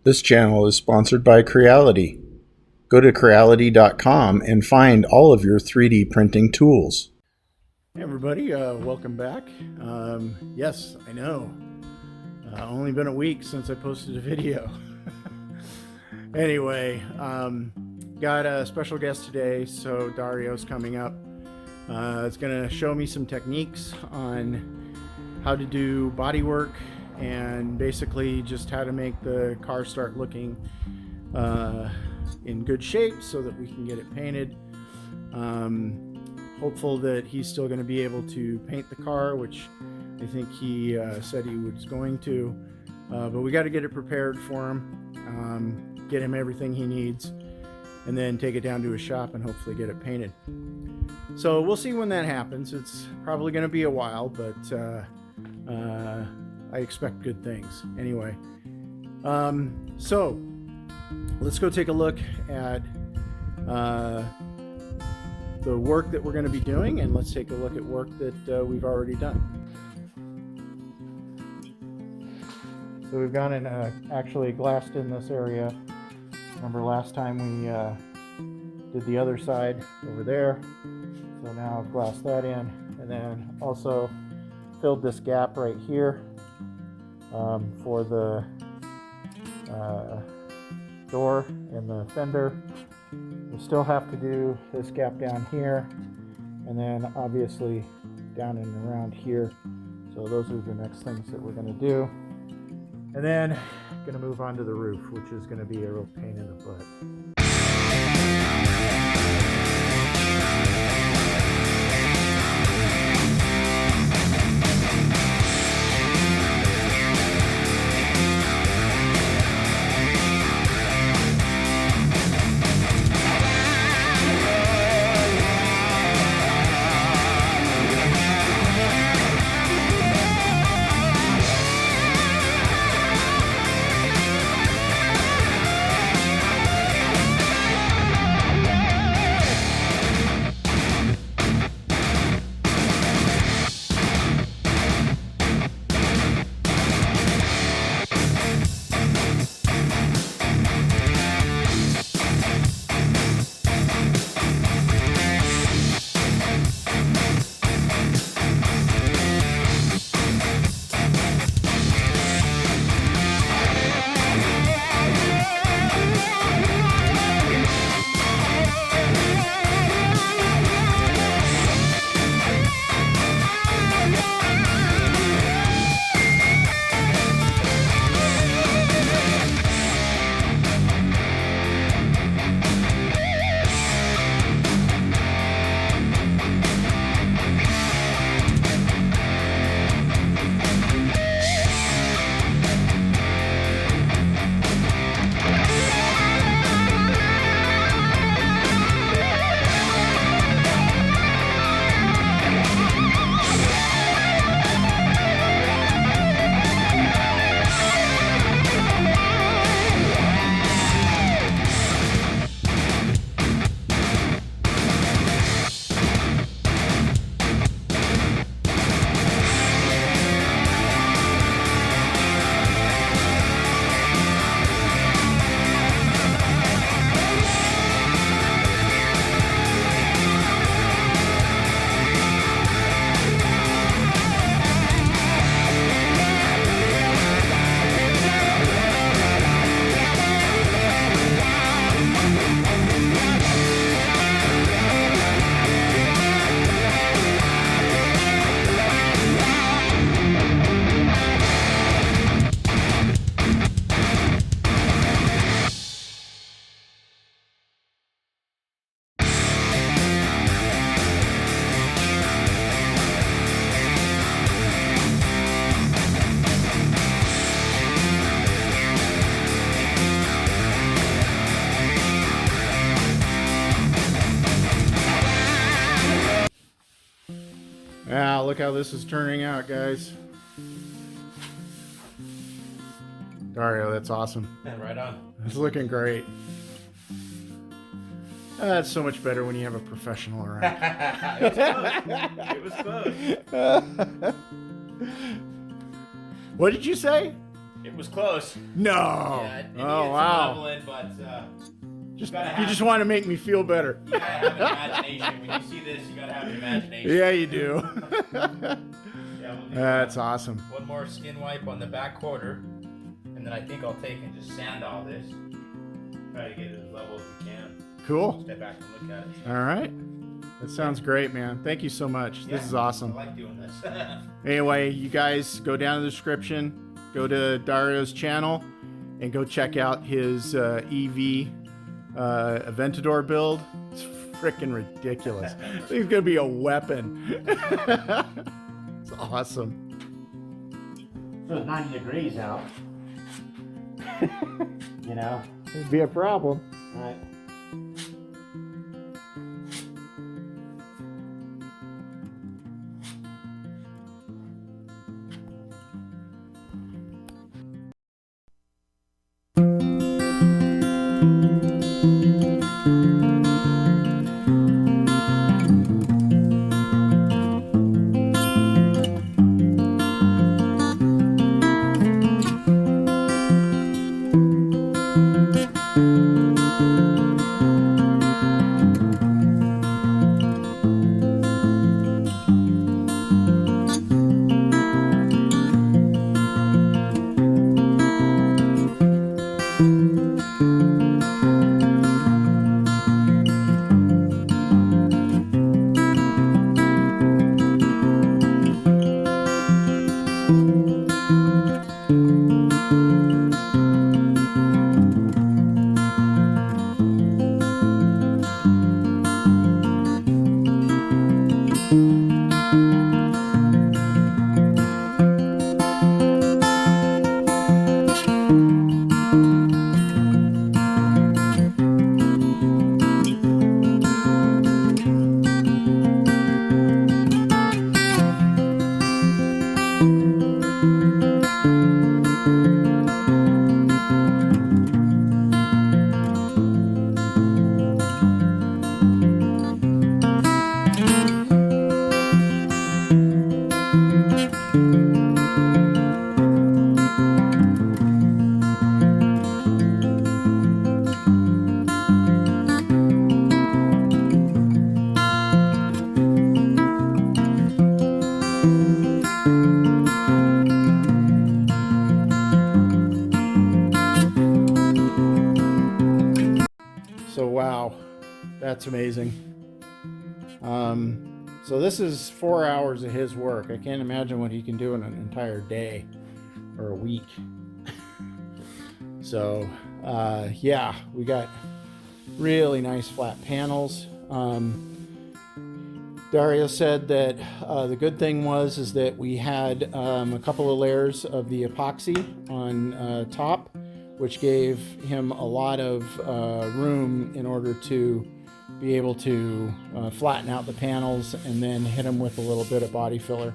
This channel is sponsored by Creality. Go to Creality.com and find all of your 3D printing tools. Hey everybody, welcome back. Yes, I know. Only been a week since I posted a video. Anyway, got a special guest today, so Dario's coming up. It's going to show me some techniques on how to do body work and basically just how to make the car start looking in good shape so that we can get it painted. Hopeful that he's still going to be able to paint the car, which I think he said he was going to, but we got to get it prepared for him, get him everything he needs, and then take it down to his shop and hopefully get it painted. So we'll see when that happens. It's probably going to be a while, but I expect good things anyway. So let's go take a look at the work that we're going to be doing, and let's take a look at work that we've already done. So we've gone and actually glassed in this area. Remember last time we did the other side over there, so now I've glassed that in, and then also filled this gap right here for the door and the fender. We still have to do this gap down here, and then obviously down and around here. So those are the next things that we're going to do. And then going to move on to the roof, which is going to be a real pain in the butt. Wow, look how this is turning out, guys. Dario, that's awesome. Yeah, right on. It's looking great. That's so much better when you have a professional around. It was close. What did you say? It was close. No. Yeah, it needed Oh some wow. leveling, but You just want to make me feel better. you gotta have an imagination. When you see this, you gotta have an imagination. Yeah, you do. Yeah, we'll do That's awesome. one more skin wipe on the back quarter, and then I think I'll take and just sand all this. Try to get it as level as we can. Cool. Step back and look at it. All right. That sounds great, man. Thank you so much. This is awesome. I like doing this. Anyway, you guys go down in the description, go to Dario's channel, and go check out his EV Aventador build. It's freaking ridiculous. He's gonna be a weapon. It's awesome. So it's 90 degrees out. You know? It'd be a problem. All right. So wow, that's amazing. So this is 4 hours of his work. I can't imagine what he can do in an entire day or a week. So yeah, we got really nice flat panels. Dario said that the good thing is that we had a couple of layers of the epoxy on top, which gave him a lot of room in order to be able to flatten out the panels and then hit them with a little bit of body filler.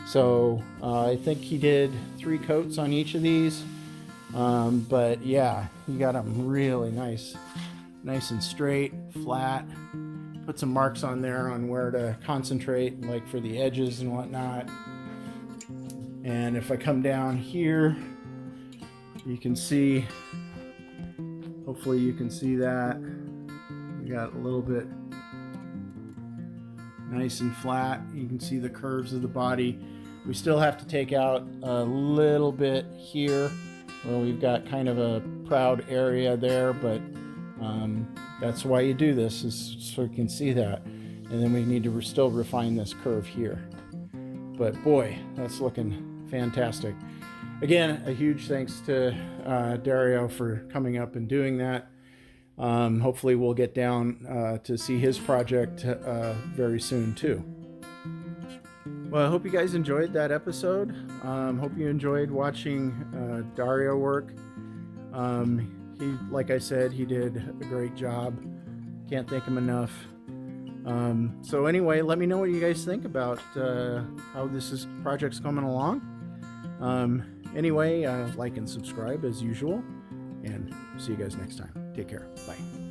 So I think he did 3 coats on each of these, but yeah, he got them really nice and straight, flat. Put some marks on there on where to concentrate, like for the edges and whatnot. And if I come down here, you can see, hopefully you can see that. We got a little bit nice and flat. You can see the curves of the body. We still have to take out a little bit here where we've got kind of a proud area there, but that's why you do this, is so you can see that. And then we need to still refine this curve here. But boy, that's looking fantastic. Again, a huge thanks to Dario for coming up and doing that. Hopefully we'll get down to see his project very soon too. Well, I hope you guys enjoyed that episode. Hope you enjoyed watching Dario work. He, like I said, he did a great job. Can't thank him enough. So anyway, let me know what you guys think about how project's coming along. Anyway, like and subscribe as usual, and see you guys next time. Take care. Bye.